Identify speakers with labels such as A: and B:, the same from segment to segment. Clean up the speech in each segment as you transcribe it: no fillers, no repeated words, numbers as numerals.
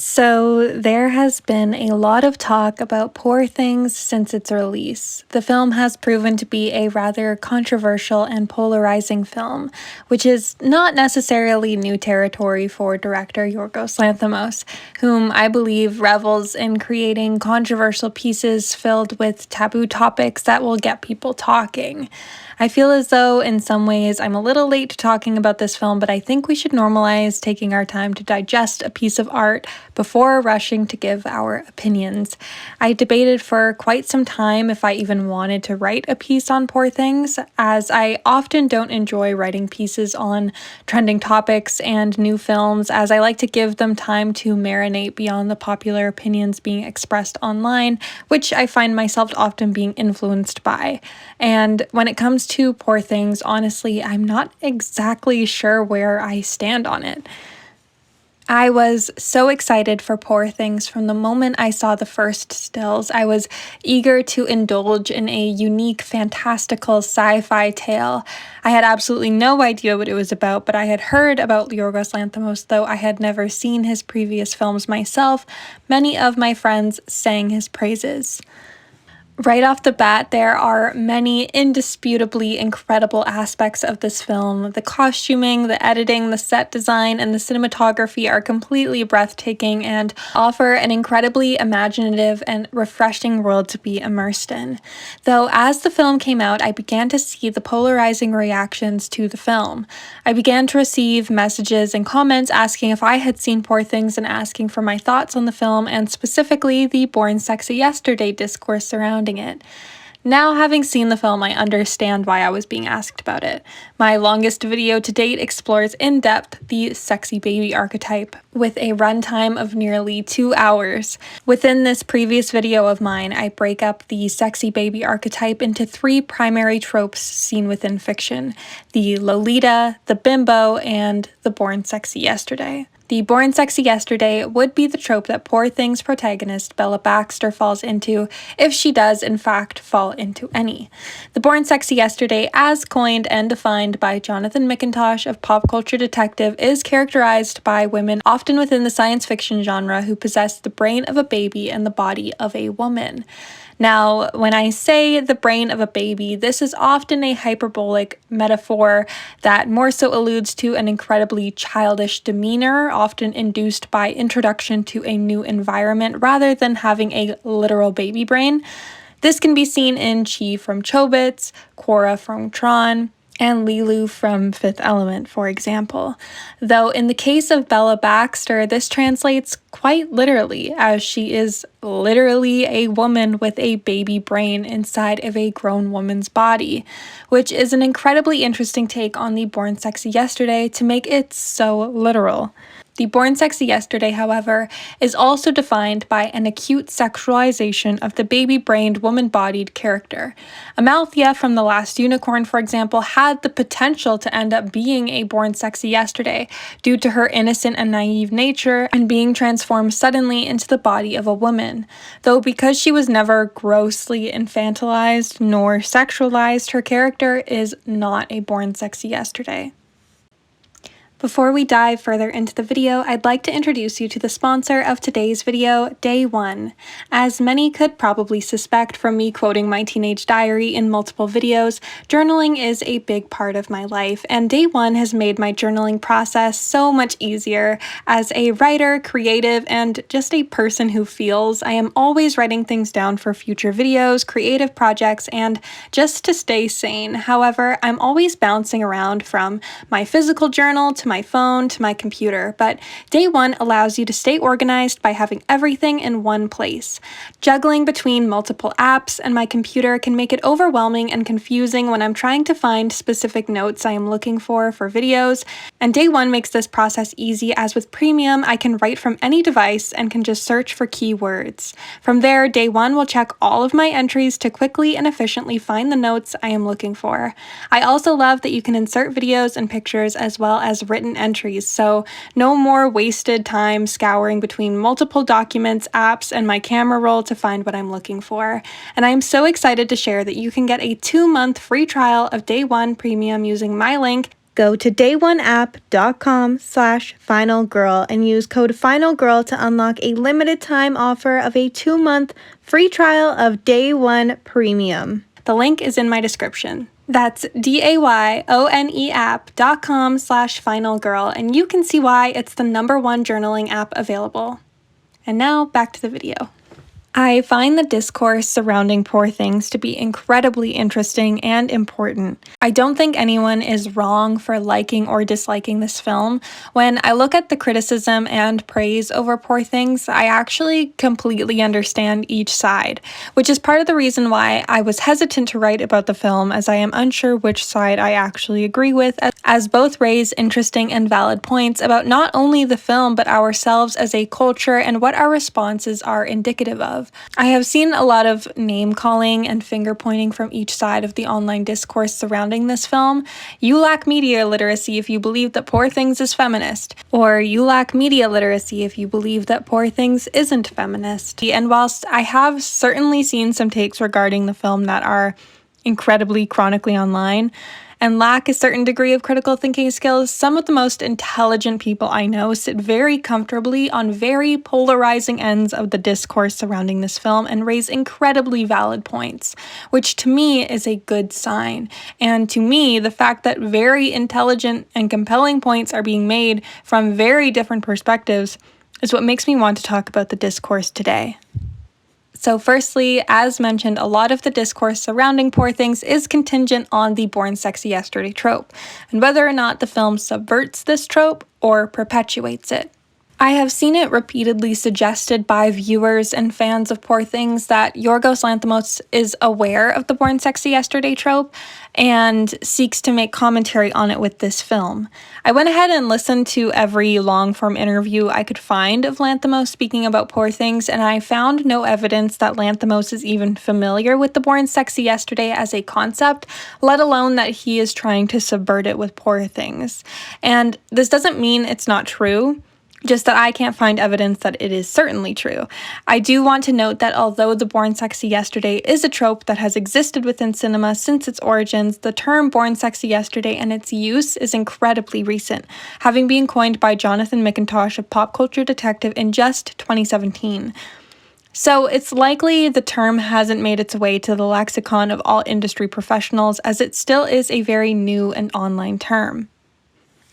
A: So, there has been a lot of talk about Poor Things since its release. The film has proven to be a rather controversial and polarizing film, which is not necessarily new territory for director Yorgos Lanthimos, whom I believe revels in creating controversial pieces filled with taboo topics that will get people talking. I feel as though, in some ways, I'm a little late to talking about this film, but I think we should normalize taking our time to digest a piece of art before rushing to give our opinions. I debated for quite some time if I even wanted to write a piece on Poor Things, as I often don't enjoy writing pieces on trending topics and new films, as I like to give them time to marinate beyond the popular opinions being expressed online, which I find myself often being influenced by. And when it comes to Poor Things, honestly, I'm not exactly sure where I stand on it. I was so excited for Poor Things from the moment I saw the first stills. I was eager to indulge in a unique, fantastical sci-fi tale. I had absolutely no idea what it was about, but I had heard about Yorgos Lanthimos, though I had never seen his previous films myself. Many of my friends sang his praises. Right off the bat, there are many indisputably incredible aspects of this film. The costuming, the editing, the set design, and the cinematography are completely breathtaking and offer an incredibly imaginative and refreshing world to be immersed in. Though as the film came out, I began to see the polarizing reactions to the film. I began to receive messages and comments asking if I had seen Poor Things and asking for my thoughts on the film, and specifically the Born Sexy Yesterday discourse surrounding it. Now, having seen the film, I understand why I was being asked about it. My longest video to date explores in depth the sexy baby archetype, with a runtime of nearly 2 hours. Within this previous video of mine, I break up the sexy baby archetype into 3 primary tropes seen within fiction: the Lolita, the bimbo, and the Born Sexy Yesterday. The Born Sexy Yesterday would be the trope that Poor Things protagonist Bella Baxter falls into, if she does in fact fall into any. The Born Sexy Yesterday, as coined and defined by Jonathan McIntosh of Pop Culture Detective, is characterized by women often within the science fiction genre who possess the brain of a baby and the body of a woman. Now, when I say the brain of a baby, this is often a hyperbolic metaphor that more so alludes to an incredibly childish demeanor, often induced by introduction to a new environment rather than having a literal baby brain. This can be seen in Chi from Chobits, Quora from Tron, and Lilu from Fifth Element, for example. Though in the case of Bella Baxter, this translates quite literally, as she is literally a woman with a baby brain inside of a grown woman's body, which is an incredibly interesting take on the Born Sexy Yesterday to make it so literal. The Born Sexy Yesterday, however, is also defined by an acute sexualization of the baby-brained, woman-bodied character. Amalthea from The Last Unicorn, for example, had the potential to end up being a Born Sexy Yesterday due to her innocent and naive nature and being transformed suddenly into the body of a woman. Though because she was never grossly infantilized nor sexualized, her character is not a Born Sexy Yesterday. Before we dive further into the video, I'd like to introduce you to the sponsor of today's video, Day One. As many could probably suspect from me quoting my teenage diary in multiple videos, journaling is a big part of my life, and Day One has made my journaling process so much easier. As a writer, creative, and just a person who feels, I am always writing things down for future videos, creative projects, and just to stay sane. However, I'm always bouncing around from my physical journal to my phone to my computer, but Day One allows you to stay organized by having everything in one place. Juggling between multiple apps and my computer can make it overwhelming and confusing when I'm trying to find specific notes I am looking for videos, and Day One makes this process easy, as with Premium, I can write from any device and can just search for keywords. From there, Day One will check all of my entries to quickly and efficiently find the notes I am looking for. I also love that you can insert videos and pictures as well as written entries, so no more wasted time scouring between multiple documents, apps, and my camera roll to find what I'm looking for. And I am so excited to share that you can get a 2-month free trial of Day One Premium using my link Go to dayoneapp.com/finalgirl and use code FINALGIRL to unlock a limited time offer of a 2-month free trial of Day One Premium. The link is in my description. That's dayoneapp.com/finalgirl, and you can see why it's the #1 journaling app available. And now back to the video. I find the discourse surrounding Poor Things to be incredibly interesting and important. I don't think anyone is wrong for liking or disliking this film. When I look at the criticism and praise over Poor Things, I actually completely understand each side, which is part of the reason why I was hesitant to write about the film, as I am unsure which side I actually agree with, as both raise interesting and valid points about not only the film but ourselves as a culture and what our responses are indicative of. I have seen a lot of name-calling and finger-pointing from each side of the online discourse surrounding this film. You lack media literacy if you believe that Poor Things is feminist, or you lack media literacy if you believe that Poor Things isn't feminist. And whilst I have certainly seen some takes regarding the film that are incredibly chronically online, and lack a certain degree of critical thinking skills, some of the most intelligent people I know sit very comfortably on very polarizing ends of the discourse surrounding this film and raise incredibly valid points, which to me is a good sign. And to me, the fact that very intelligent and compelling points are being made from very different perspectives is what makes me want to talk about the discourse today. So firstly, as mentioned, a lot of the discourse surrounding Poor Things is contingent on the Born Sexy Yesterday trope, and whether or not the film subverts this trope or perpetuates it. I have seen it repeatedly suggested by viewers and fans of Poor Things that Yorgos Lanthimos is aware of the Born Sexy Yesterday trope and seeks to make commentary on it with this film. I went ahead and listened to every long-form interview I could find of Lanthimos speaking about Poor Things, and I found no evidence that Lanthimos is even familiar with the Born Sexy Yesterday as a concept, let alone that he is trying to subvert it with Poor Things. And this doesn't mean it's not true, just that I can't find evidence that it is certainly true. I do want to note that although the Born Sexy Yesterday is a trope that has existed within cinema since its origins, the term Born Sexy Yesterday and its use is incredibly recent, having been coined by Jonathan McIntosh of Pop Culture Detective in just 2017. So it's likely the term hasn't made its way to the lexicon of all industry professionals, as it still is a very new and online term.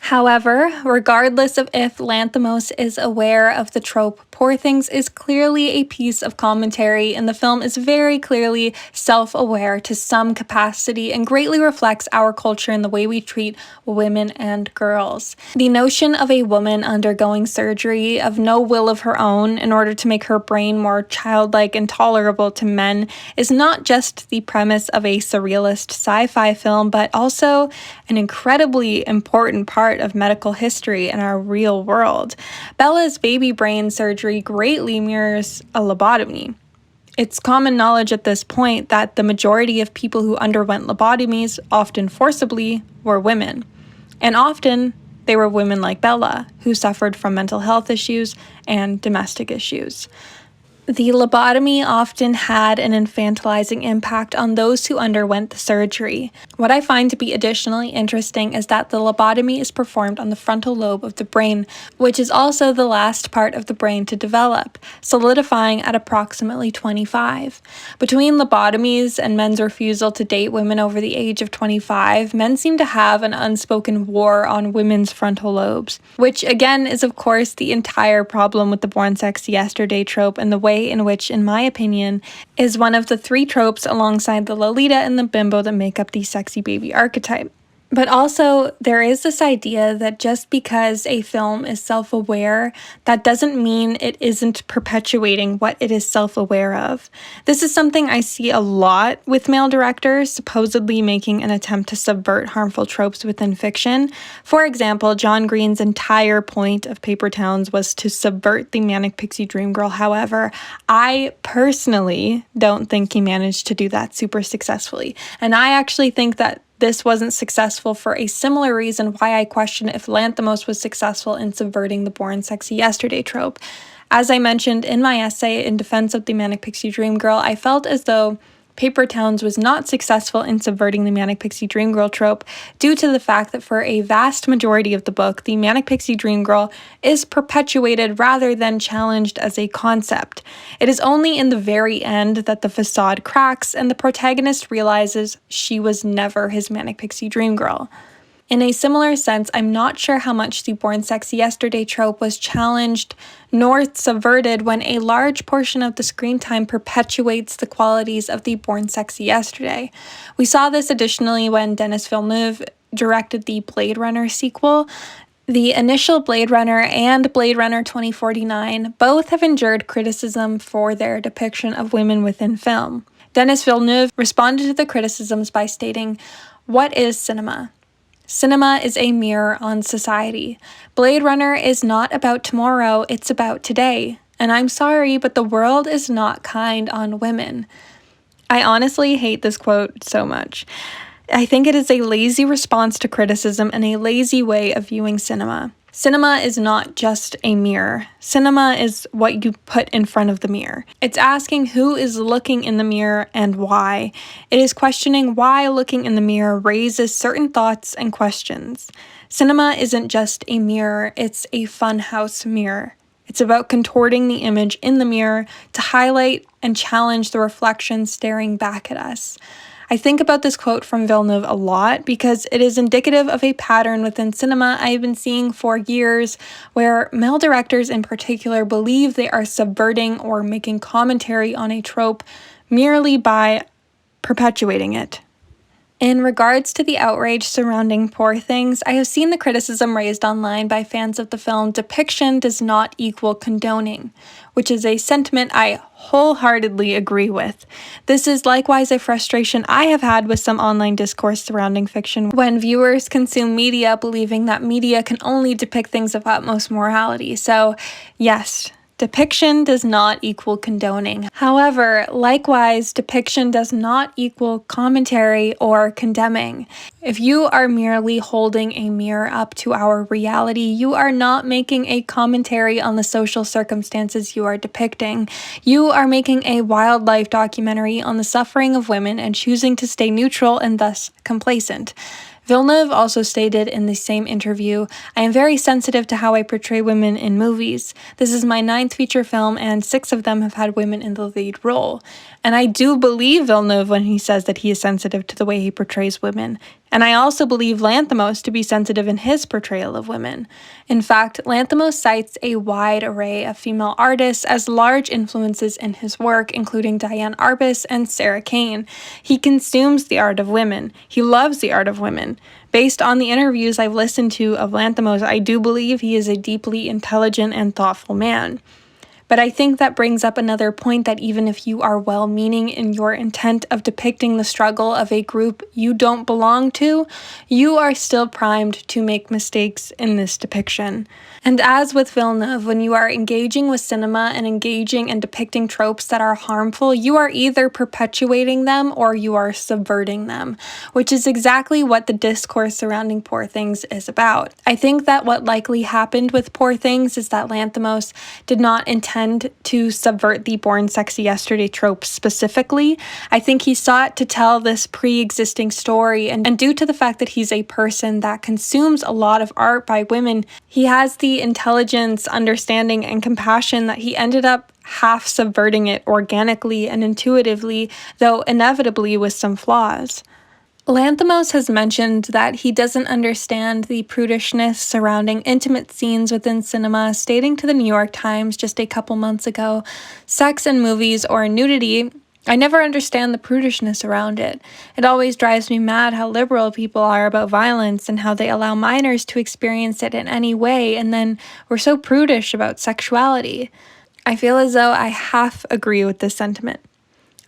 A: However, regardless of if Lanthimos is aware of the trope, Poor Things is clearly a piece of commentary, and the film is very clearly self-aware to some capacity and greatly reflects our culture and the way we treat women and girls. The notion of a woman undergoing surgery of no will of her own in order to make her brain more childlike and tolerable to men is not just the premise of a surrealist sci-fi film, but also an incredibly important part of medical history in our real world. Bella's baby brain surgery greatly mirrors a lobotomy. It's common knowledge at this point that the majority of people who underwent lobotomies, often forcibly, were women. And often, they were women like Bella, who suffered from mental health issues and domestic issues. The lobotomy often had an infantilizing impact on those who underwent the surgery. What I find to be additionally interesting is that the lobotomy is performed on the frontal lobe of the brain, which is also the last part of the brain to develop, solidifying at approximately 25. Between lobotomies and men's refusal to date women over the age of 25, men seem to have an unspoken war on women's frontal lobes, which again is of course the entire problem with the Born Sexy Yesterday trope and the way in which, in my opinion, is one of the 3 tropes alongside the Lolita and the bimbo that make up the sexy baby archetype. But also, there is this idea that just because a film is self-aware, that doesn't mean it isn't perpetuating what it is self-aware of. This is something I see a lot with male directors supposedly making an attempt to subvert harmful tropes within fiction. For example, John Green's entire point of Paper Towns was to subvert the manic pixie dream girl. However, I personally don't think he managed to do that super successfully. And I actually think that this wasn't successful for a similar reason why I question if Lanthimos was successful in subverting the Born Sexy Yesterday trope. As I mentioned in my essay in defense of the Manic Pixie Dream Girl, I felt as though Paper Towns was not successful in subverting the Manic Pixie Dream Girl trope due to the fact that for a vast majority of the book, the Manic Pixie Dream Girl is perpetuated rather than challenged as a concept. It is only in the very end that the facade cracks and the protagonist realizes she was never his Manic Pixie Dream Girl. In a similar sense, I'm not sure how much the Born Sexy Yesterday trope was challenged nor subverted when a large portion of the screen time perpetuates the qualities of the Born Sexy Yesterday. We saw this additionally when Denis Villeneuve directed the Blade Runner sequel. The initial Blade Runner and Blade Runner 2049 both have endured criticism for their depiction of women within film. Denis Villeneuve responded to the criticisms by stating, "What is cinema? Cinema is a mirror on society. Blade Runner is not about tomorrow, it's about today. And I'm sorry, but the world is not kind on women." I honestly hate this quote so much. I think it is a lazy response to criticism and a lazy way of viewing cinema. Cinema is not just a mirror. Cinema is what you put in front of the mirror. It's asking who is looking in the mirror and why. It is questioning why looking in the mirror raises certain thoughts and questions. Cinema isn't just a mirror, it's a funhouse mirror. It's about contorting the image in the mirror to highlight and challenge the reflection staring back at us. I think about this quote from Villeneuve a lot because it is indicative of a pattern within cinema I've been seeing for years, where male directors in particular believe they are subverting or making commentary on a trope merely by perpetuating it. In regards to the outrage surrounding Poor Things, I have seen the criticism raised online by fans of the film depiction does not equal condoning, which is a sentiment I wholeheartedly agree with. This is likewise a frustration I have had with some online discourse surrounding fiction when viewers consume media believing that media can only depict things of utmost morality. So, yes, depiction does not equal condoning. However, likewise, depiction does not equal commentary or condemning. If you are merely holding a mirror up to our reality, you are not making a commentary on the social circumstances you are depicting. You are making a wildlife documentary on the suffering of women and choosing to stay neutral and thus complacent. Villeneuve also stated in the same interview, "I am very sensitive to how I portray women in movies. This is my 9th feature film and 6 of them have had women in the lead role." And I do believe Villeneuve when he says that he is sensitive to the way he portrays women. And I also believe Lanthimos to be sensitive in his portrayal of women. In fact, Lanthimos cites a wide array of female artists as large influences in his work, including Diane Arbus and Sarah Kane. He consumes the art of women. He loves the art of women. Based on the interviews I've listened to of Lanthimos, I do believe he is a deeply intelligent and thoughtful man. But I think that brings up another point that even if you are well-meaning in your intent of depicting the struggle of a group you don't belong to, you are still primed to make mistakes in this depiction. And as with Villeneuve, when you are engaging with cinema and engaging and depicting tropes that are harmful, you are either perpetuating them or you are subverting them, which is exactly what the discourse surrounding Poor Things is about. I think that what likely happened with Poor Things is that Lanthimos did not intend to subvert the Born Sexy Yesterday trope specifically. I think he sought to tell this pre-existing story, and due to the fact that he's a person that consumes a lot of art by women, he has the intelligence, understanding, and compassion that he ended up half subverting it organically and intuitively, though inevitably with some flaws. Lanthimos has mentioned that he doesn't understand the prudishness surrounding intimate scenes within cinema, stating to the New York Times just a couple months ago, "Sex in movies or nudity, I never understand the prudishness around it. It always drives me mad how liberal people are about violence and how they allow minors to experience it in any way, and then we're so prudish about sexuality." I feel as though I half agree with this sentiment.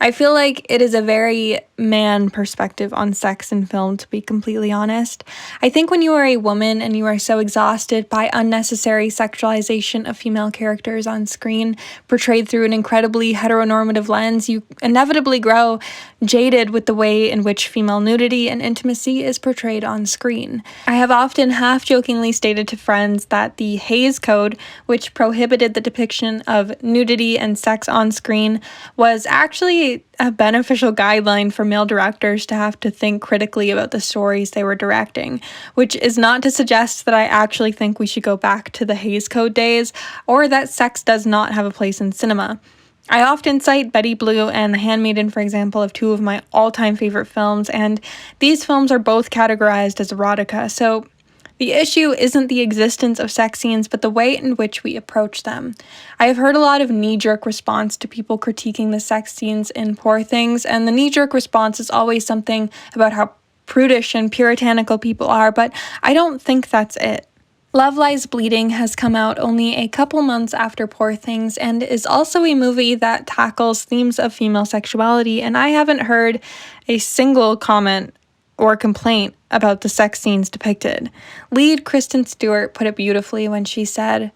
A: I feel like it is a very man perspective on sex in film, to be completely honest. I think when you are a woman and you are so exhausted by unnecessary sexualization of female characters on screen, portrayed through an incredibly heteronormative lens, you inevitably grow jaded with the way in which female nudity and intimacy is portrayed on screen. I have often half-jokingly stated to friends that the Hays Code, which prohibited the depiction of nudity and sex on screen, was actually really a beneficial guideline for male directors to have to think critically about the stories they were directing, which is not to suggest that I actually think we should go back to the Hays Code days or that sex does not have a place in cinema. I often cite Betty Blue and The Handmaiden, for example, of two of my all-time favorite films, and these films are both categorized as erotica, so the issue isn't the existence of sex scenes, but the way in which we approach them. I have heard a lot of knee-jerk response to people critiquing the sex scenes in Poor Things, and the knee-jerk response is always something about how prudish and puritanical people are, but I don't think that's it. Love Lies Bleeding has come out only a couple months after Poor Things and is also a movie that tackles themes of female sexuality, and I haven't heard a single comment or complaint about the sex scenes depicted. Lead Kristen Stewart put it beautifully when she said,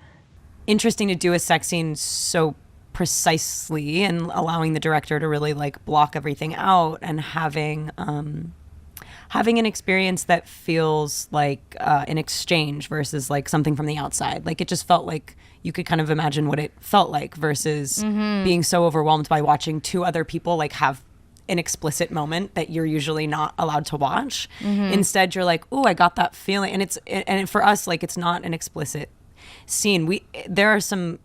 B: "Interesting to do a sex scene so precisely and allowing the director to really like block everything out and having an experience that feels like an exchange versus like something from the outside. Like it just felt like you could kind of imagine what it felt like versus being so overwhelmed by watching two other people like have an explicit moment that you're usually not allowed to watch. Instead, you're like, "Oh, I got that feeling." And for us, like it's not an explicit scene. There's some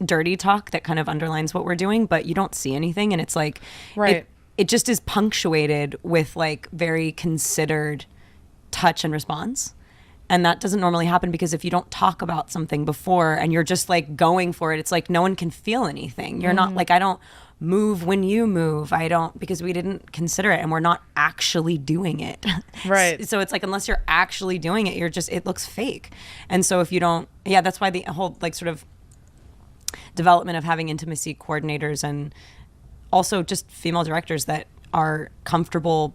B: dirty talk that kind of underlines what we're doing, but you don't see anything, and it's like
C: right.
B: It just is punctuated with like very considered touch and response. And that doesn't normally happen because if you don't talk about something before and you're just like going for it, it's like no one can feel anything. You're not like, I don't move when you move. I don't, because we didn't consider it and we're not actually doing it.
C: Right.
B: So it's like, unless you're actually doing it, it looks fake. And so if you don't, that's why the whole like sort of development of having intimacy coordinators and also just female directors that are comfortable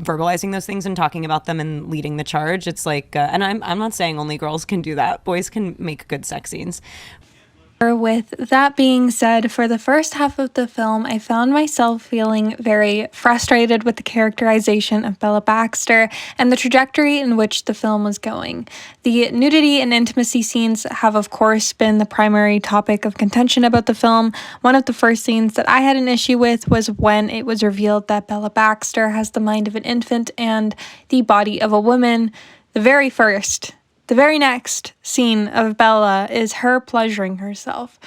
B: verbalizing those things and talking about them and leading the charge. It's like, and I'm not saying only girls can do that. Boys can make good sex scenes.
A: With that being said, for the first half of the film, I found myself feeling very frustrated with the characterization of Bella Baxter and the trajectory in which the film was going. The nudity and intimacy scenes have, of course, been the primary topic of contention about the film. One of the first scenes that I had an issue with was when it was revealed that Bella Baxter has the mind of an infant and the body of a woman. The very next scene of Bella is her pleasuring herself.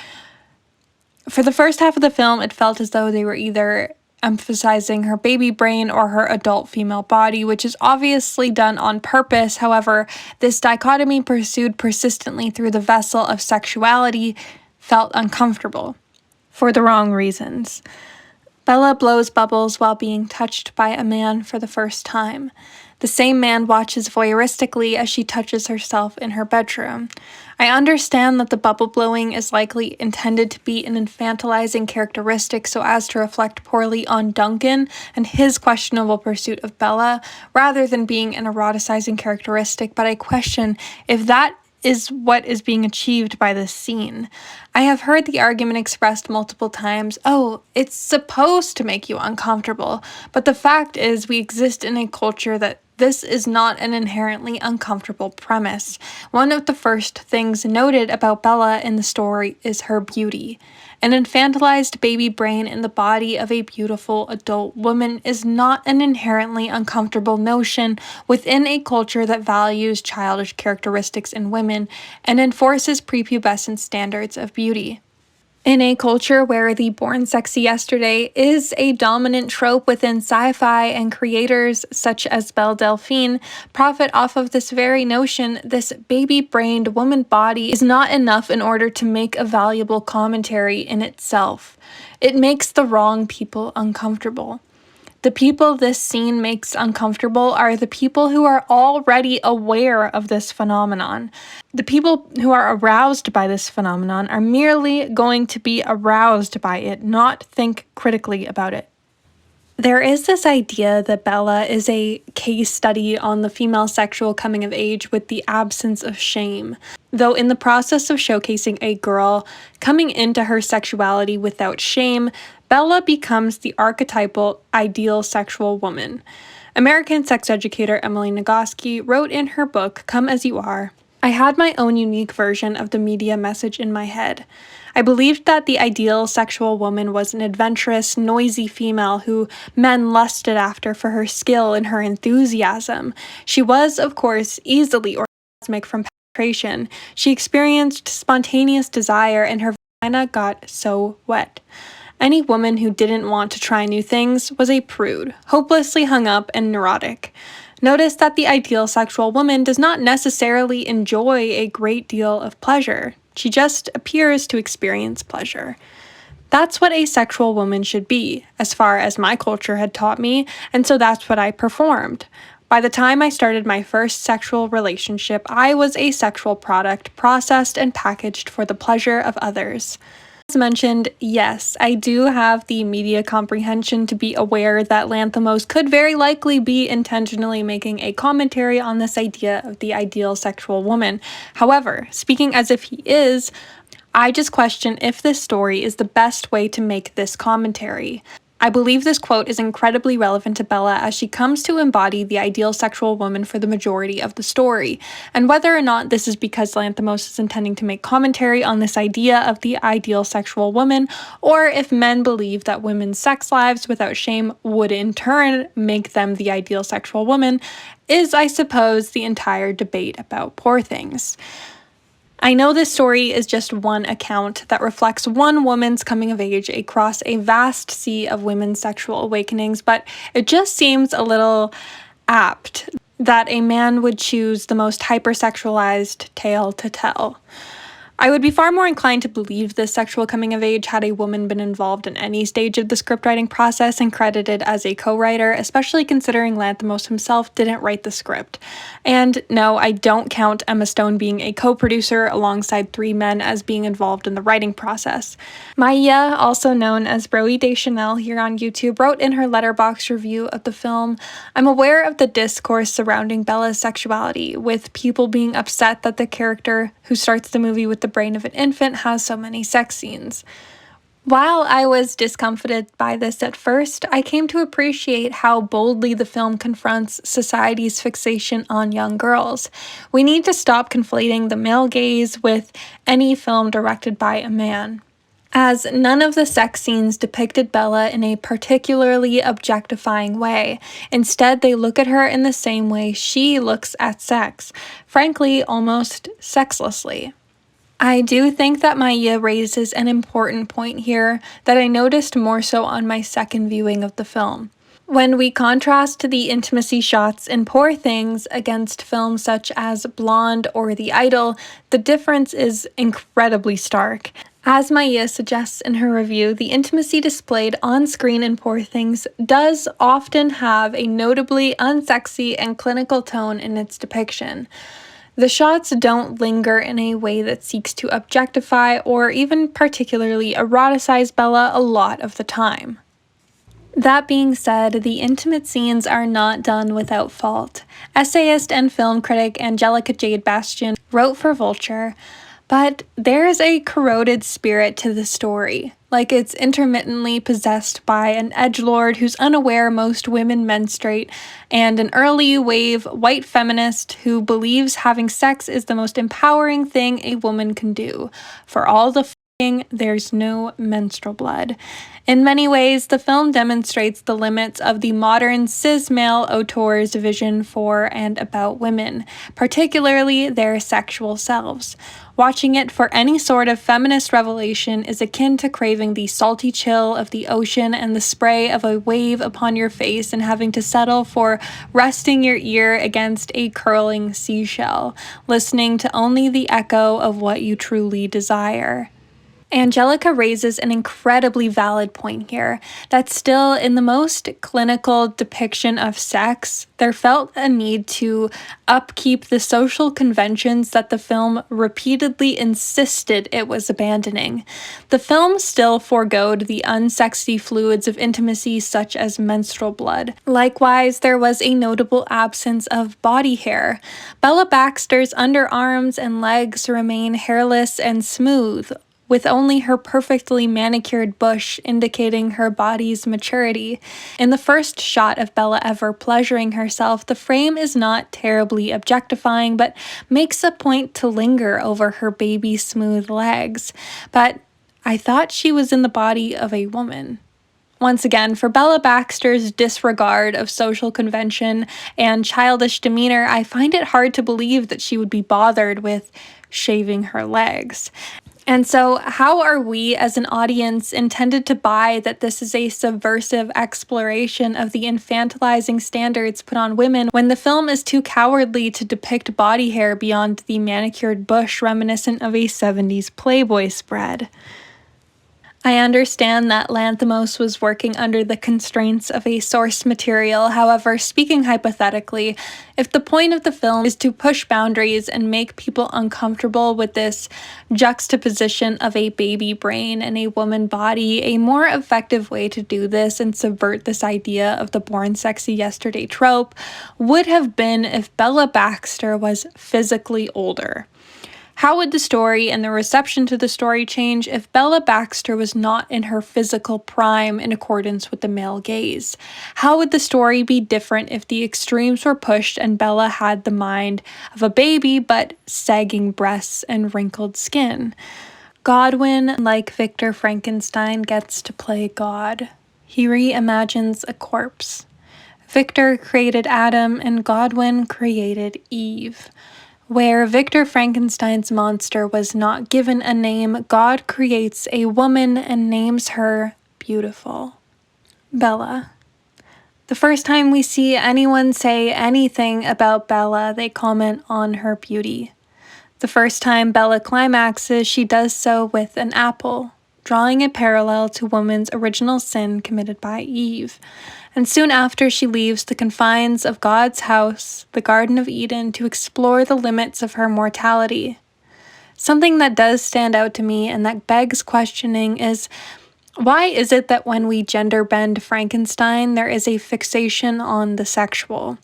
A: For the first half of the film, it felt as though they were either emphasizing her baby brain or her adult female body, which is obviously done on purpose. However, this dichotomy pursued persistently through the vessel of sexuality felt uncomfortable for the wrong reasons. Bella blows bubbles while being touched by a man for the first time. The same man watches voyeuristically as she touches herself in her bedroom. I understand that the bubble blowing is likely intended to be an infantilizing characteristic so as to reflect poorly on Duncan and his questionable pursuit of Bella, rather than being an eroticizing characteristic, but I question if that is what is being achieved by this scene. I have heard the argument expressed multiple times, "Oh, it's supposed to make you uncomfortable," but the fact is we exist in a culture that this is not an inherently uncomfortable premise. One of the first things noted about Bella in the story is her beauty. An infantilized baby brain in the body of a beautiful adult woman is not an inherently uncomfortable notion within a culture that values childish characteristics in women and enforces prepubescent standards of beauty. In a culture where the born sexy yesterday is a dominant trope within sci-fi and creators such as Belle Delphine profit off of this very notion, this baby-brained woman body is not enough in order to make a valuable commentary in itself. It makes the wrong people uncomfortable. The people this scene makes uncomfortable are the people who are already aware of this phenomenon. The people who are aroused by this phenomenon are merely going to be aroused by it, not think critically about it. There is this idea that Bella is a case study on the female sexual coming of age with the absence of shame. Though in the process of showcasing a girl coming into her sexuality without shame, Bella becomes the archetypal ideal sexual woman. American sex educator Emily Nagoski wrote in her book, Come As You Are, I had my own unique version of the media message in my head. I believed that the ideal sexual woman was an adventurous, noisy female who men lusted after for her skill and her enthusiasm. She was, of course, easily orgasmic from penetration. She experienced spontaneous desire, and her vagina got so wet. Any woman who didn't want to try new things was a prude, hopelessly hung up and neurotic. Notice that the ideal sexual woman does not necessarily enjoy a great deal of pleasure. She just appears to experience pleasure. That's what a sexual woman should be, as far as my culture had taught me, and so that's what I performed. By the time I started my first sexual relationship, I was a sexual product processed and packaged for the pleasure of others. As mentioned, yes, I do have the media comprehension to be aware that Lanthimos could very likely be intentionally making a commentary on this idea of the ideal sexual woman. However, speaking as if he is, I just question if this story is the best way to make this commentary. I believe this quote is incredibly relevant to Bella as she comes to embody the ideal sexual woman for the majority of the story, and whether or not this is because Lanthimos is intending to make commentary on this idea of the ideal sexual woman, or if men believe that women's sex lives without shame would in turn make them the ideal sexual woman, is, I suppose, the entire debate about Poor Things. I know this story is just one account that reflects one woman's coming of age across a vast sea of women's sexual awakenings, but it just seems a little apt that a man would choose the most hypersexualized tale to tell. I would be far more inclined to believe this sexual coming of age had a woman been involved in any stage of the scriptwriting process and credited as a co-writer, especially considering Lanthimos himself didn't write the script. And no, I don't count Emma Stone being a co-producer alongside 3 men as being involved in the writing process. Maya, also known as Broe Deschanel here on YouTube, wrote in her Letterboxd review of the film, "I'm aware of the discourse surrounding Bella's sexuality, with people being upset that the character who starts the movie with the brain of an infant has so many sex scenes." While I was discomfited by this at first, I came to appreciate how boldly the film confronts society's fixation on young girls. We need to stop conflating the male gaze with any film directed by a man, as none of the sex scenes depicted Bella in a particularly objectifying way. Instead, they look at her in the same way she looks at sex, frankly, almost sexlessly. I do think that Maya raises an important point here that I noticed more so on my second viewing of the film. When we contrast the intimacy shots in Poor Things against films such as Blonde or The Idol, the difference is incredibly stark. As Maya suggests in her review, the intimacy displayed on screen in Poor Things does often have a notably unsexy and clinical tone in its depiction. The shots don't linger in a way that seeks to objectify or even particularly eroticize Bella a lot of the time. That being said, the intimate scenes are not done without fault. Essayist and film critic Angelica Jade Bastien wrote for Vulture, but there's a corroded spirit to the story, like it's intermittently possessed by an edgelord who's unaware most women menstruate, and an early wave white feminist who believes having sex is the most empowering thing a woman can do. For all the there's no menstrual blood. In many ways, the film demonstrates the limits of the modern cis-male auteur's vision for and about women, particularly their sexual selves. Watching it for any sort of feminist revelation is akin to craving the salty chill of the ocean and the spray of a wave upon your face and having to settle for resting your ear against a curling seashell, listening to only the echo of what you truly desire. Angelica raises an incredibly valid point here, that still, in the most clinical depiction of sex, there felt a need to upkeep the social conventions that the film repeatedly insisted it was abandoning. The film still foregoed the unsexy fluids of intimacy such as menstrual blood. Likewise, there was a notable absence of body hair. Bella Baxter's underarms and legs remain hairless and smooth, with only her perfectly manicured bush indicating her body's maturity. In the first shot of Bella ever pleasuring herself, the frame is not terribly objectifying, but makes a point to linger over her baby smooth legs. But I thought she was in the body of a woman. Once again, for Bella Baxter's disregard of social convention and childish demeanor, I find it hard to believe that she would be bothered with shaving her legs. And so, how are we as an audience intended to buy that this is a subversive exploration of the infantilizing standards put on women when the film is too cowardly to depict body hair beyond the manicured bush reminiscent of a 70s Playboy spread? I understand that Lanthimos was working under the constraints of a source material. However, speaking hypothetically, if the point of the film is to push boundaries and make people uncomfortable with this juxtaposition of a baby brain and a woman body, a more effective way to do this and subvert this idea of the born sexy yesterday trope would have been if Bella Baxter was physically older. How would the story and the reception to the story change if Bella Baxter was not in her physical prime in accordance with the male gaze? How would the story be different if the extremes were pushed and Bella had the mind of a baby but sagging breasts and wrinkled skin? Godwin, like Victor Frankenstein, gets to play God. He reimagines a corpse. Victor created Adam and Godwin created Eve. Where Victor Frankenstein's monster was not given a name, God creates a woman and names her Beautiful. Bella. The first time we see anyone say anything about Bella, they comment on her beauty. The first time Bella climaxes, she does so with an apple, drawing a parallel to woman's original sin committed by Eve. And soon after, she leaves the confines of God's house, the Garden of Eden, to explore the limits of her mortality. Something that does stand out to me and that begs questioning is, why is it that when we gender bend Frankenstein, there is a fixation on the sexual?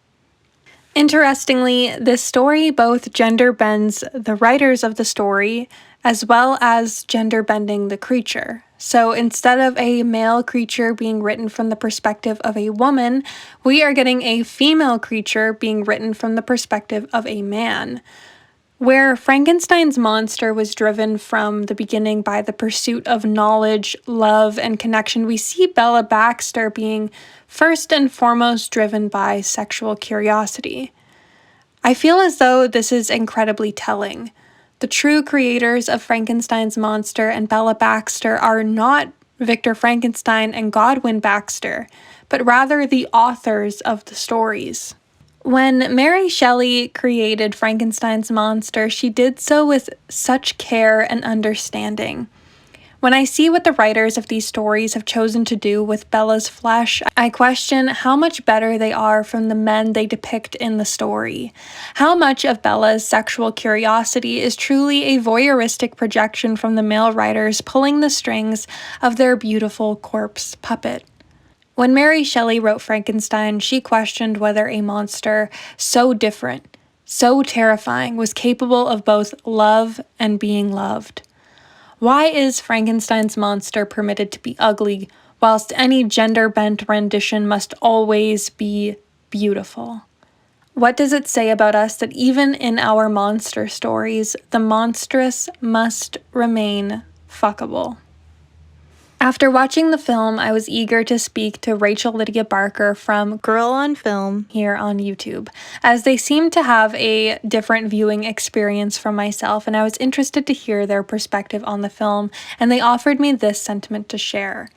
A: Interestingly, this story both gender bends the writers of the story as well as gender bending the creature. So instead of a male creature being written from the perspective of a woman, we are getting a female creature being written from the perspective of a man. Where Frankenstein's monster was driven from the beginning by the pursuit of knowledge, love, and connection, we see Bella Baxter being first and foremost driven by sexual curiosity. I feel as though this is incredibly telling. The true creators of Frankenstein's monster and Bella Baxter are not Victor Frankenstein and Godwin Baxter, but rather the authors of the stories. When Mary Shelley created Frankenstein's monster, she did so with such care and understanding. When I see what the writers of these stories have chosen to do with Bella's flesh, I question how much better they are from the men they depict in the story. How much of Bella's sexual curiosity is truly a voyeuristic projection from the male writers pulling the strings of their beautiful corpse puppet. When Mary Shelley wrote Frankenstein, she questioned whether a monster so different, so terrifying, was capable of both love and being loved. Why is Frankenstein's monster permitted to be ugly, whilst any gender-bent rendition must always be beautiful? What does it say about us that even in our monster stories, the monstrous must remain fuckable? After watching the film, I was eager to speak to Rachel Lydia Barker from Girl on Film here on YouTube, as they seem to have a different viewing experience from myself, and I was interested to hear their perspective on the film, and they offered me this sentiment to share.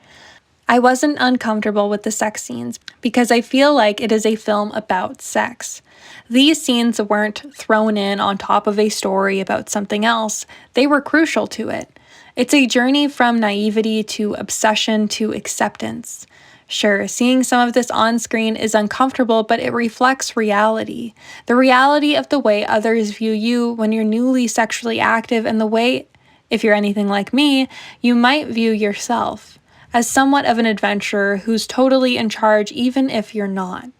A: I wasn't uncomfortable with the sex scenes because I feel like it is a film about sex. These scenes weren't thrown in on top of a story about something else, they were crucial to it. It's a journey from naivety to obsession to acceptance. Sure, seeing some of this on screen is uncomfortable, but it reflects reality. The reality of the way others view you when you're newly sexually active, and the way, if you're anything like me, you might view yourself as somewhat of an adventurer who's totally in charge even if you're not.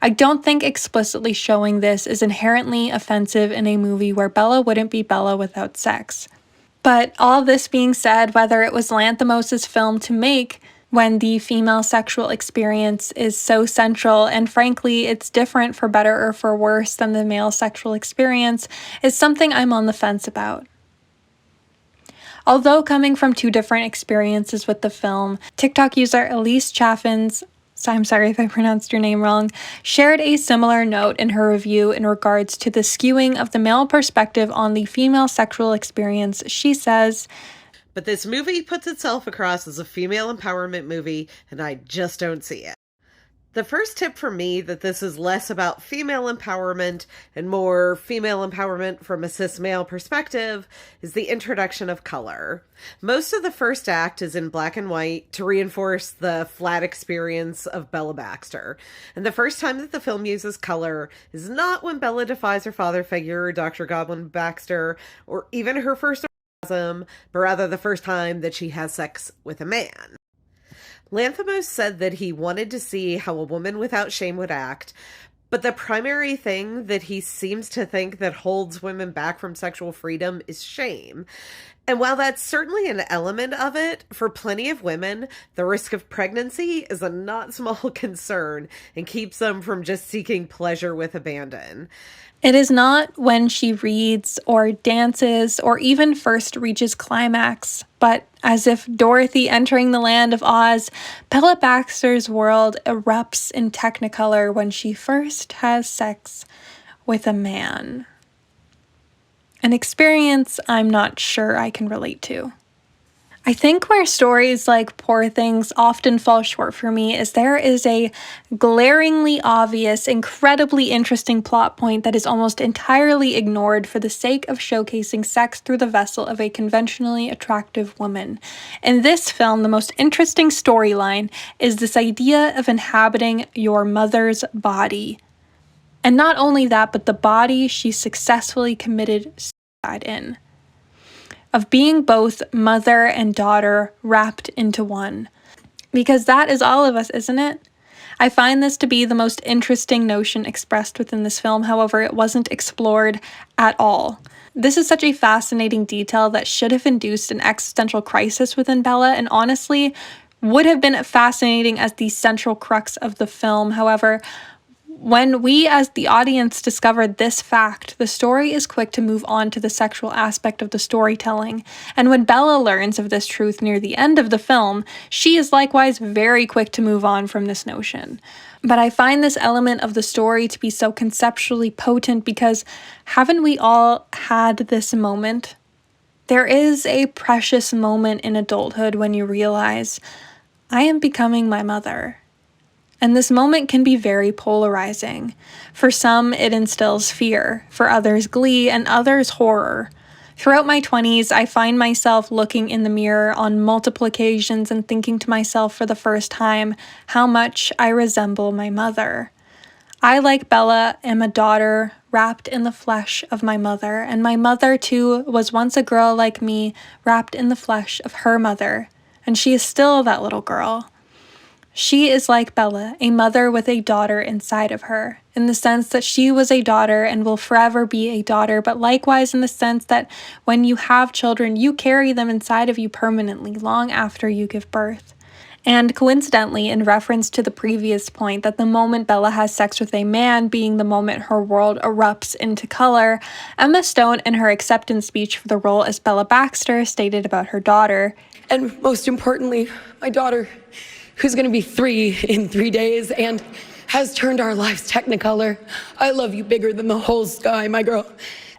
A: I don't think explicitly showing this is inherently offensive in a movie where Bella wouldn't be Bella without sex. But all this being said, whether it was Lanthimos' film to make, when the female sexual experience is so central, and frankly, it's different for better or for worse than the male sexual experience, is something I'm on the fence about. Although coming from two different experiences with the film, TikTok user Elise Chaffins, I'm sorry if I pronounced your name wrong, shared a similar note in her review in regards to the skewing of the male perspective on the female sexual experience. She says,
C: "But this movie puts itself across as a female empowerment movie, and I just don't see it. The first tip for me that this is less about female empowerment and more female empowerment from a cis male perspective is the introduction of color. Most of the first act is in black and white to reinforce the flat experience of Bella Baxter. And the first time that the film uses color is not when Bella defies her father figure, Dr. Goblin Baxter, or even her first orgasm, but rather the first time that she has sex with a man. Lanthimos said that he wanted to see how a woman without shame would act, but the primary thing that he seems to think that holds women back from sexual freedom is shame. And while that's certainly an element of it, for plenty of women, the risk of pregnancy is a not small concern and keeps them from just seeking pleasure with abandon.
A: it is not when she reads or dances or even first reaches climax, but as if Dorothy entering the land of Oz, Bella Baxter's world erupts in Technicolor when she first has sex with a man. An experience I'm not sure I can relate to. I think where stories like Poor Things often fall short for me is there is a glaringly obvious, incredibly interesting plot point that is almost entirely ignored for the sake of showcasing sex through the vessel of a conventionally attractive woman. In this film, the most interesting storyline is this idea of inhabiting your mother's body. And not only that, but the body she successfully committed suicide in. Of being both mother and daughter wrapped into one. Because that is all of us, isn't it? I find this to be the most interesting notion expressed within this film, however, it wasn't explored at all. This is such a fascinating detail that should have induced an existential crisis within Bella, and honestly, would have been fascinating as the central crux of the film. However, when we as the audience discovered this fact, the story is quick to move on to the sexual aspect of the storytelling, and when Bella learns of this truth near the end of the film, she is likewise very quick to move on from this notion. But I find this element of the story to be so conceptually potent because haven't we all had this moment? There is a precious moment in adulthood when you realize, I am becoming my mother. And this moment can be very polarizing. For some, it instills fear, for others, glee, and others, horror. Throughout my 20s, I find myself looking in the mirror on multiple occasions and thinking to myself for the first time how much I resemble my mother. I, like Bella, am a daughter wrapped in the flesh of my mother, and my mother, too, was once a girl like me, wrapped in the flesh of her mother, and she is still that little girl. She is like Bella, a mother with a daughter inside of her, in the sense that she was a daughter and will forever be a daughter, but likewise in the sense that when you have children, you carry them inside of you permanently, long after you give birth. And coincidentally, in reference to the previous point that the moment Bella has sex with a man being the moment her world erupts into color, Emma Stone in her acceptance speech for the role as Bella Baxter stated about her daughter,
D: and most importantly, my daughter, who's going to be 3 in 3 days and has turned our lives Technicolor. I love you bigger than the whole sky, my girl.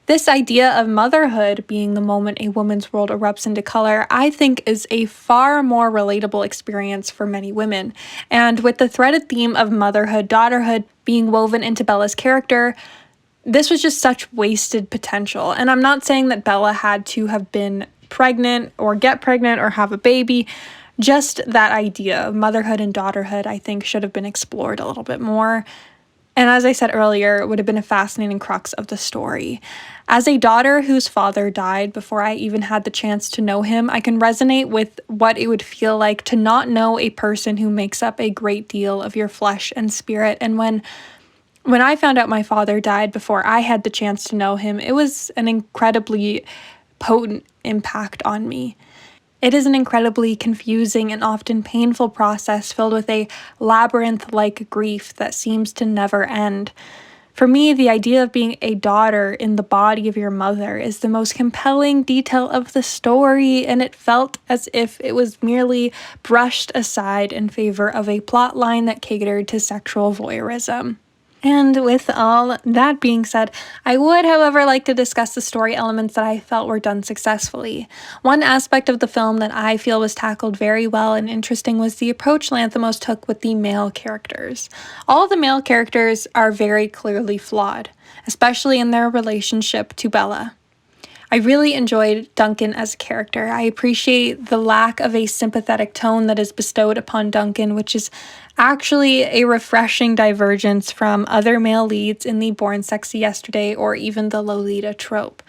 A: This idea of motherhood being the moment a woman's world erupts into color, I think is a far more relatable experience for many women. And with the threaded theme of motherhood, daughterhood being woven into Bella's character, this was just such wasted potential. And I'm not saying that Bella had to have been pregnant or get pregnant or have a baby. Just that idea of motherhood and daughterhood, I think, should have been explored a little bit more. And as I said earlier, it would have been a fascinating crux of the story. As a daughter whose father died before I even had the chance to know him, I can resonate with what it would feel like to not know a person who makes up a great deal of your flesh and spirit. And when I found out my father died before I had the chance to know him, it was an incredibly potent impact on me. It is an incredibly confusing and often painful process filled with a labyrinth-like grief that seems to never end. For me, the idea of being a daughter in the body of your mother is the most compelling detail of the story, and it felt as if it was merely brushed aside in favor of a plotline that catered to sexual voyeurism. And with all that being said, I would, however, like to discuss the story elements that I felt were done successfully. One aspect of the film that I feel was tackled very well and interesting was the approach Lanthimos took with the male characters. All of the male characters are very clearly flawed, especially in their relationship to Bella. I really enjoyed Duncan as a character. I appreciate the lack of a sympathetic tone that is bestowed upon Duncan, which is actually a refreshing divergence from other male leads in the Born Sexy Yesterday or even the Lolita trope.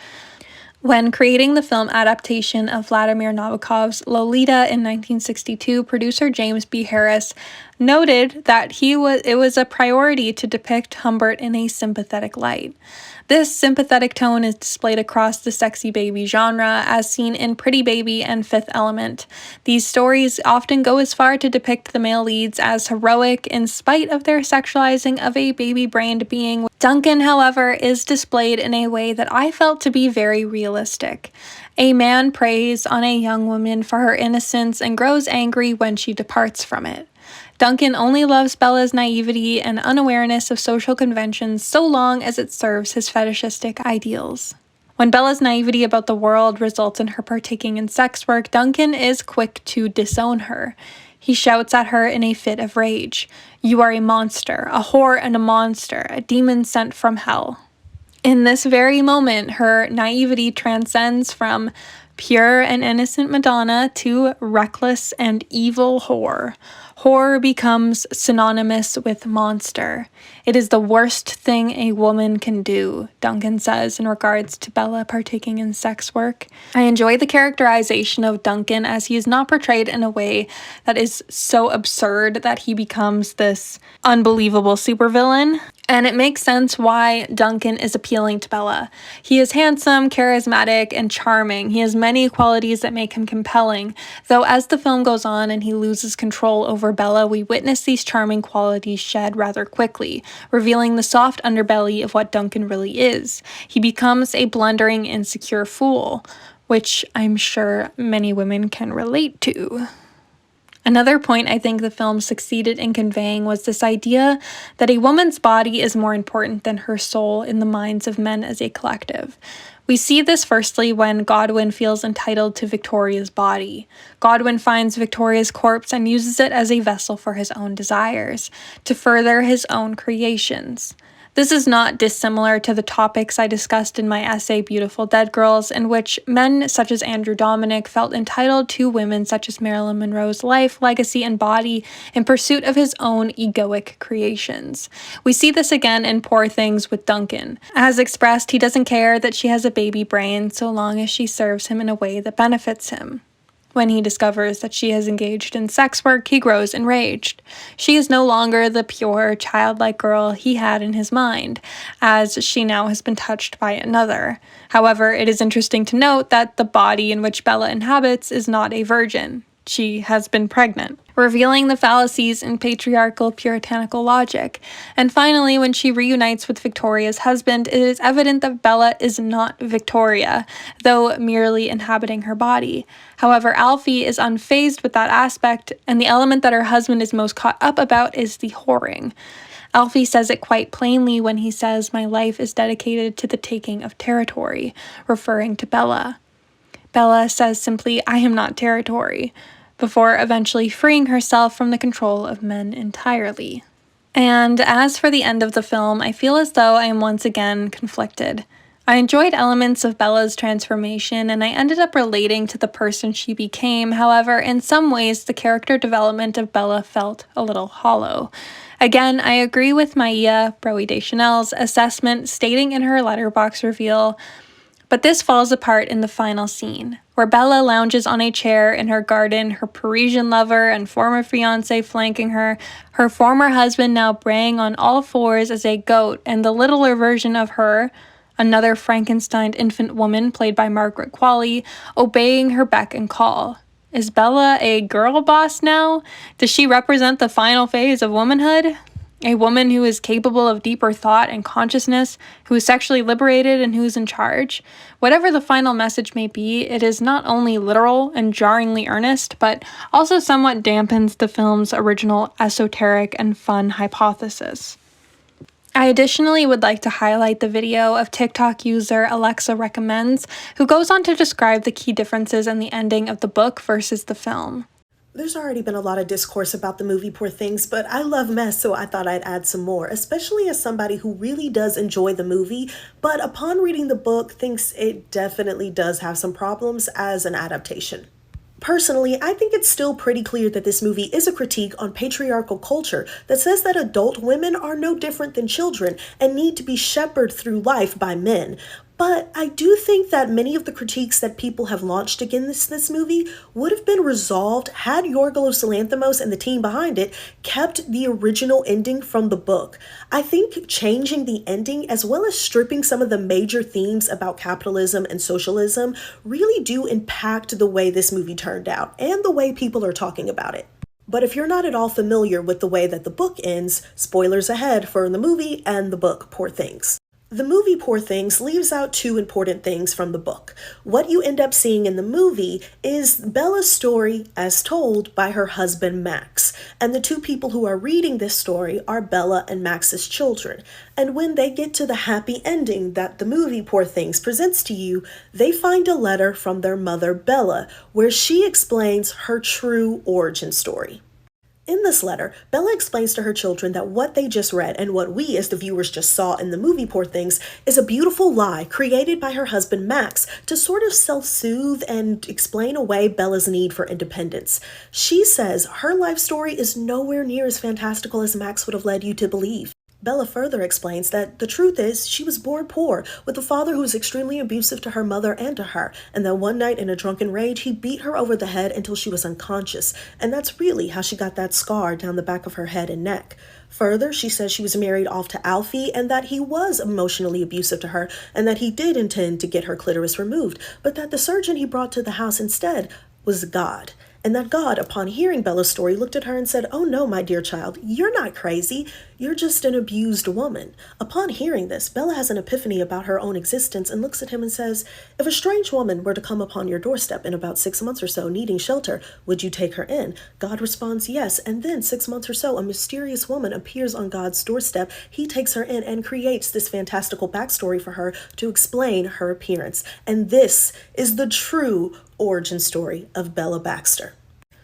A: When creating the film adaptation of Vladimir Nabokov's Lolita in 1962, producer James B. Harris noted that it was a priority to depict Humbert in a sympathetic light. This sympathetic tone is displayed across the sexy baby genre, as seen in Pretty Baby and Fifth Element. These stories often go as far to depict the male leads as heroic in spite of their sexualizing of a baby-brained being. Duncan, however, is displayed in a way that I felt to be very realistic. A man preys on a young woman for her innocence and grows angry when she departs from it. Duncan only loves Bella's naivety and unawareness of social conventions so long as it serves his fetishistic ideals. When Bella's naivety about the world results in her partaking in sex work, Duncan is quick to disown her. He shouts at her in a fit of rage. "You are a monster, a whore and a monster, a demon sent from hell." In this very moment, her naivety transcends from pure and innocent Madonna to reckless and evil whore. Whore becomes synonymous with monster. It is the worst thing a woman can do, Duncan says in regards to Bella partaking in sex work. I enjoy the characterization of Duncan as he is not portrayed in a way that is so absurd that he becomes this unbelievable supervillain. And it makes sense why Duncan is appealing to Bella. He is handsome, charismatic, and charming. He has many qualities that make him compelling, though as the film goes on and he loses control over Bella, we witness these charming qualities shed rather quickly, revealing the soft underbelly of what Duncan really is. He becomes a blundering, insecure fool, which I'm sure many women can relate to. Another point I think the film succeeded in conveying was this idea that a woman's body is more important than her soul in the minds of men as a collective. We see this firstly when Godwin feels entitled to Victoria's body. Godwin finds Victoria's corpse and uses it as a vessel for his own desires, to further his own creations. This is not dissimilar to the topics I discussed in my essay Beautiful Dead Girls, in which men such as Andrew Dominic felt entitled to women such as Marilyn Monroe's life, legacy, and body in pursuit of his own egoic creations. We see this again in Poor Things with Duncan. As expressed, he doesn't care that she has a baby brain so long as she serves him in a way that benefits him. When he discovers that she has engaged in sex work, he grows enraged. She is no longer the pure, childlike girl he had in his mind, as she now has been touched by another. However, it is interesting to note that the body in which Bella inhabits is not a virgin. She has been pregnant, revealing the fallacies in patriarchal puritanical logic. And finally, when she reunites with Victoria's husband, it is evident that Bella is not Victoria, though merely inhabiting her body. However, Alfie is unfazed with that aspect, and the element that her husband is most caught up about is the whoring. Alfie says it quite plainly when he says, "My life is dedicated to the taking of territory," referring to Bella. Bella says simply, "I am not territory," before eventually freeing herself from the control of men entirely. And as for the end of the film, I feel as though I am once again conflicted. I enjoyed elements of Bella's transformation, and I ended up relating to the person she became. However, in some ways, the character development of Bella felt a little hollow. Again, I agree with Maia Broe Deschanel's assessment, stating in her letterbox review, but this falls apart in the final scene, where Bella lounges on a chair in her garden, her Parisian lover and former fiancé flanking her, her former husband now braying on all fours as a goat, and the littler version of her, another Frankenstein infant woman played by Margaret Qualley, obeying her beck and call. Is Bella a girl boss now? Does she represent the final phase of womanhood? A woman who is capable of deeper thought and consciousness, who is sexually liberated and who is in charge. Whatever the final message may be, it is not only literal and jarringly earnest, but also somewhat dampens the film's original esoteric and fun hypothesis. I additionally would like to highlight the video of TikTok user Alexa Recommends, who goes on to describe the key differences in the ending of the book versus the film.
E: There's already been a lot of discourse about the movie Poor Things, but I love mess, so I thought I'd add some more, especially as somebody who really does enjoy the movie, but upon reading the book, thinks it definitely does have some problems as an adaptation. Personally, I think it's still pretty clear that this movie is a critique on patriarchal culture that says that adult women are no different than children and need to be shepherded through life by men. But I do think that many of the critiques that people have launched against this movie would have been resolved had Yorgos Lanthimos and the team behind it kept the original ending from the book. I think changing the ending as well as stripping some of the major themes about capitalism and socialism really do impact the way this movie turned out and the way people are talking about it. But if you're not at all familiar with the way that the book ends, spoilers ahead for the movie and the book Poor Things. The movie Poor Things leaves out two important things from the book. What you end up seeing in the movie is Bella's story as told by her husband Max, and the two people who are reading this story are Bella and Max's children. And when they get to the happy ending that the movie Poor Things presents to you, they find a letter from their mother Bella, where she explains her true origin story. In this letter, Bella explains to her children that what they just read and what we as the viewers just saw in the movie Poor Things is a beautiful lie created by her husband Max to sort of self-soothe and explain away Bella's need for independence. She says her life story is nowhere near as fantastical as Max would have led you to believe. Bella further explains that the truth is she was born poor, with a father who was extremely abusive to her mother and to her, and that one night in a drunken rage he beat her over the head until she was unconscious, and that's really how she got that scar down the back of her head and neck. Further, she says she was married off to Alfie and that he was emotionally abusive to her, and that he did intend to get her clitoris removed, but that the surgeon he brought to the house instead was God. And that God, upon hearing Bella's story, looked at her and said, "Oh no, my dear child, you're not crazy. You're just an abused woman." Upon hearing this, Bella has an epiphany about her own existence and looks at him and says, "If a strange woman were to come upon your doorstep in about 6 months or so, needing shelter, would you take her in?" God responds, "Yes." And then 6 months or so, a mysterious woman appears on God's doorstep. He takes her in and creates this fantastical backstory for her to explain her appearance. And this is the true origin story of Bella Baxter.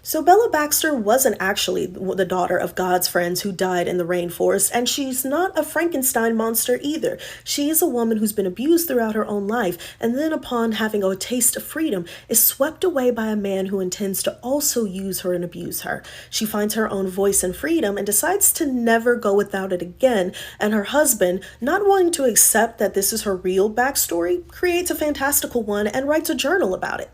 E: So Bella Baxter wasn't actually the daughter of God's friends who died in the rainforest, and she's not a Frankenstein monster either. She is a woman who's been abused throughout her own life, and then upon having a taste of freedom, is swept away by a man who intends to also use her and abuse her. She finds her own voice and freedom and decides to never go without it again, and her husband, not wanting to accept that this is her real backstory, creates a fantastical one and writes a journal about it.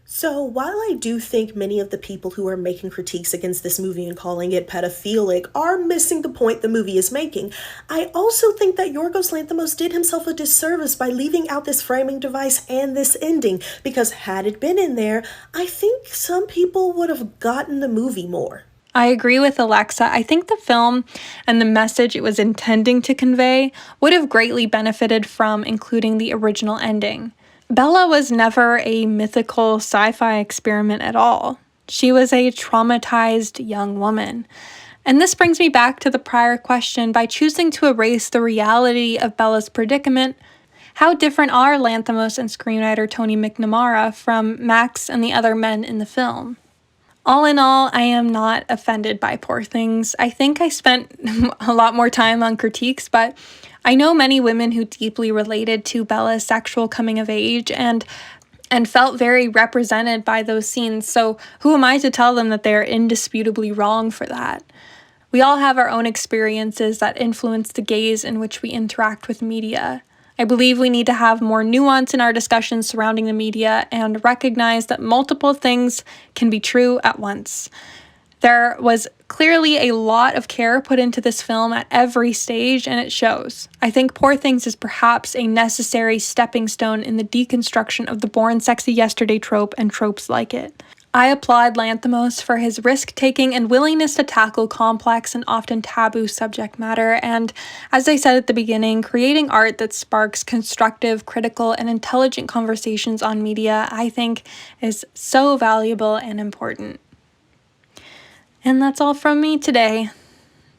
E: So while I do think many of the people who are making critiques against this movie and calling it pedophilic are missing the point the movie is making, I also think that Yorgos Lanthimos did himself a disservice by leaving out this framing device and this ending, because had it been in there, I think some people would have gotten the movie more.
A: I agree with Alexa. I think the film and the message it was intending to convey would have greatly benefited from including the original ending. Bella was never a mythical sci-fi experiment at all. She was a traumatized young woman. And this brings me back to the prior question. By choosing to erase the reality of Bella's predicament, how different are Lanthimos and screenwriter Tony McNamara from Max and the other men in the film? All in all, I am not offended by Poor Things. I think I spent a lot more time on critiques, but I know many women who deeply related to Bella's sexual coming of age and felt very represented by those scenes, so who am I to tell them that they're indisputably wrong for that? We all have our own experiences that influence the gaze in which we interact with media. I believe we need to have more nuance in our discussions surrounding the media and recognize that multiple things can be true at once. There was clearly a lot of care put into this film at every stage, and it shows. I think Poor Things is perhaps a necessary stepping stone in the deconstruction of the Born Sexy Yesterday trope and tropes like it. I applaud Lanthimos for his risk-taking and willingness to tackle complex and often taboo subject matter, and, as I said at the beginning, creating art that sparks constructive, critical, and intelligent conversations on media, I think, is so valuable and important. And that's all from me today.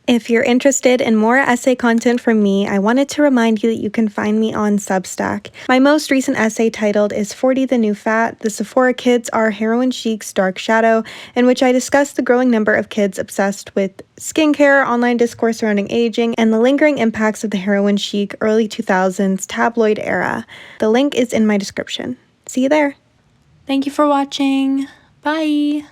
A: If you're interested in more essay content from me, I wanted to remind you that you can find me on Substack. My most recent essay titled Is 40 the New Fat? The Sephora Kids Are Heroin Chic's Dark Shadow, in which I discuss the growing number of kids obsessed with skincare, online discourse surrounding aging, and the lingering impacts of the heroin chic early 2000s tabloid era. The link is in my description. See you there. Thank you for watching. Bye.